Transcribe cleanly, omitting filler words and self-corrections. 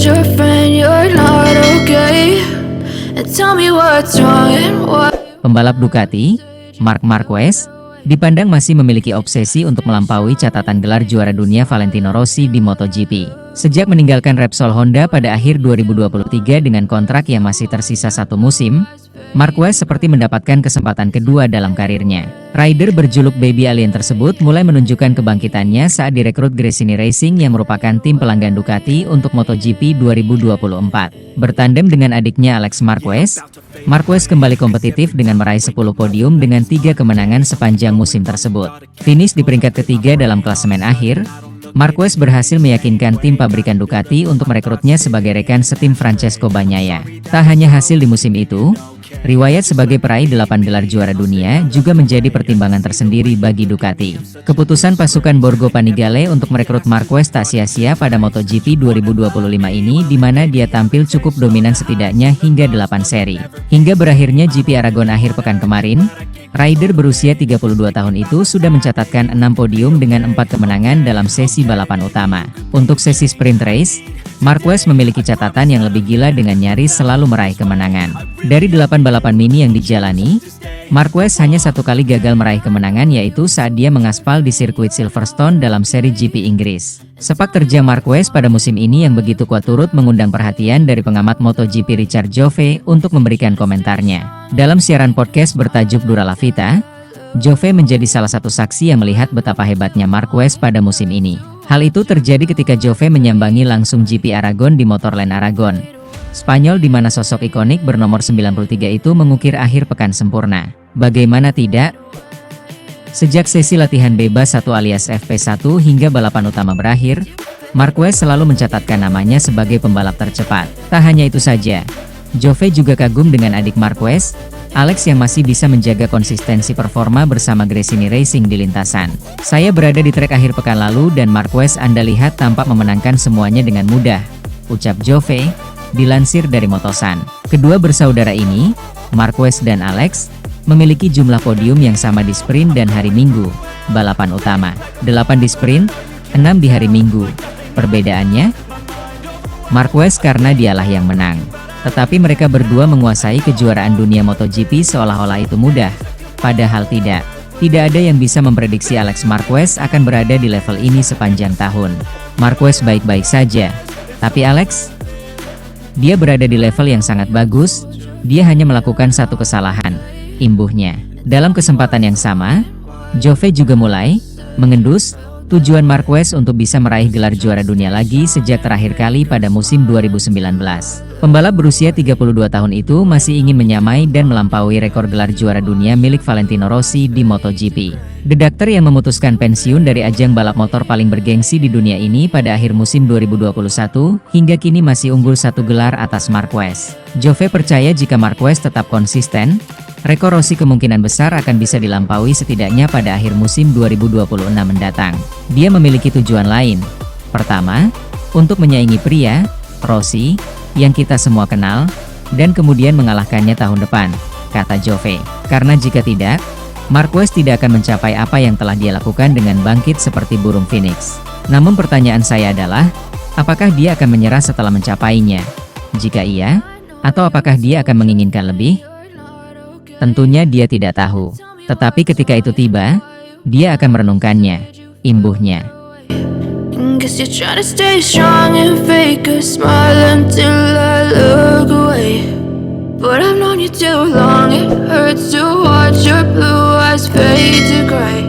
your friend, you're not okay. And tell me what's wrong and why. Pembalap Ducati, Marc Marquez, dipandang masih memiliki obsesi untuk melampaui catatan gelar juara dunia Valentino Rossi di MotoGP. Sejak meninggalkan Repsol Honda pada akhir 2023 dengan kontrak yang masih tersisa 1 musim, Marquez seperti mendapatkan kesempatan kedua dalam karirnya. Rider berjuluk Baby Alien tersebut mulai menunjukkan kebangkitannya saat direkrut Gresini Racing yang merupakan tim pelanggan Ducati untuk MotoGP 2024. Bertandem dengan adiknya Alex Marquez, Marquez kembali kompetitif dengan meraih 10 podium dengan 3 kemenangan sepanjang musim tersebut. Finish di peringkat ketiga dalam klasemen akhir, Marquez berhasil meyakinkan tim pabrikan Ducati untuk merekrutnya sebagai rekan setim Francesco Bagnaia. Tak hanya hasil di musim itu, riwayat sebagai peraih 8 gelar juara dunia juga menjadi pertimbangan tersendiri bagi Ducati. Keputusan pasukan Borgo Panigale untuk merekrut Marquez tak sia-sia pada MotoGP 2025 ini, di mana dia tampil cukup dominan setidaknya hingga 8 seri. Hingga berakhirnya GP Aragon akhir pekan kemarin, rider berusia 32 tahun itu sudah mencatatkan 6 podium dengan 4 kemenangan dalam sesi balapan utama. Untuk sesi sprint race, Marquez memiliki catatan yang lebih gila dengan nyaris selalu meraih kemenangan. Dari 8 balapan mini yang dijalani, Marquez hanya 1 kali gagal meraih kemenangan, yaitu saat dia mengaspal di sirkuit Silverstone dalam seri GP Inggris. Sepak terjang Marquez pada musim ini yang begitu kuat turut mengundang perhatian dari pengamat MotoGP Richard Jove untuk memberikan komentarnya. Dalam siaran podcast bertajuk Dura La Vita, Jove menjadi salah satu saksi yang melihat betapa hebatnya Marquez pada musim ini. Hal itu terjadi ketika Jove menyambangi langsung GP Aragon di Motorland Aragon, Spanyol, di mana sosok ikonik bernomor 93 itu mengukir akhir pekan sempurna. Bagaimana tidak? Sejak sesi latihan bebas 1 alias FP1 hingga balapan utama berakhir, Marquez selalu mencatatkan namanya sebagai pembalap tercepat. Tak hanya itu saja, Jove juga kagum dengan adik Marquez, Alex, yang masih bisa menjaga konsistensi performa bersama Gresini Racing di lintasan. Saya berada di trek akhir pekan lalu dan Marquez Anda lihat tampak memenangkan semuanya dengan mudah, ucap Jove, dilansir dari Motosan. Kedua bersaudara ini, Marquez dan Alex, memiliki jumlah podium yang sama di sprint dan hari Minggu, balapan utama. 8 di sprint, 6 di hari Minggu. Perbedaannya, Marquez karena dialah yang menang. Tetapi mereka berdua menguasai kejuaraan dunia MotoGP seolah-olah itu mudah. Padahal tidak. Tidak ada yang bisa memprediksi Alex Marquez akan berada di level ini sepanjang tahun. Marquez baik-baik saja. Tapi Alex? Dia berada di level yang sangat bagus, dia hanya melakukan 1 kesalahan, imbuhnya. Dalam kesempatan yang sama, Jove juga mulai mengendus tujuan Marquez untuk bisa meraih gelar juara dunia lagi sejak terakhir kali pada musim 2019. Pembalap berusia 32 tahun itu masih ingin menyamai dan melampaui rekor gelar juara dunia milik Valentino Rossi di MotoGP. The Doctor yang memutuskan pensiun dari ajang balap motor paling bergengsi di dunia ini pada akhir musim 2021, hingga kini masih unggul 1 gelar atas Marquez. Jove percaya jika Marquez tetap konsisten, rekor Rossi kemungkinan besar akan bisa dilampaui setidaknya pada akhir musim 2026 mendatang. Dia memiliki tujuan lain. Pertama, untuk menyaingi pria, Rossi, yang kita semua kenal, dan kemudian mengalahkannya tahun depan, kata Jove. Karena jika tidak, Marquez tidak akan mencapai apa yang telah dia lakukan dengan bangkit seperti burung phoenix. Namun pertanyaan saya adalah, apakah dia akan menyerah setelah mencapainya? Jika iya, atau apakah dia akan menginginkan lebih? Tentunya dia tidak tahu. Tetapi ketika itu tiba, dia akan merenungkannya, imbuhnya. Guess you're trying to stay strong and fake a smile until I look away. But I've known you too long, it hurts to watch your blue eyes fade to gray.